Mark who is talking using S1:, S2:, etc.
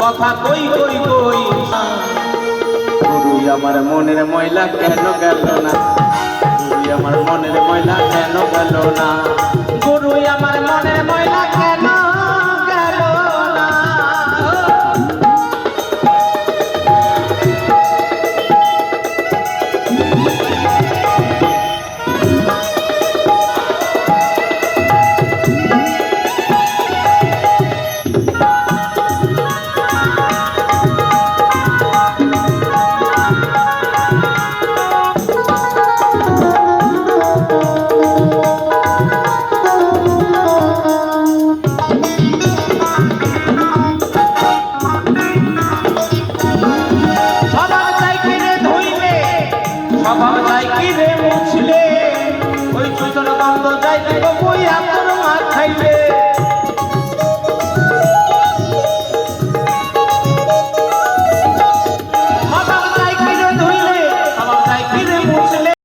S1: কথা কই কই কই গুরুই আমার মনের ময়লা কেন গেল না গুরুই আমার মনের ময়লা কেন গেল না গুরুই আমার মনের ময়লা কেন গেল না স্বভাব যাই কি রে মুছলে ওই চুতন গন্ধ যাই বই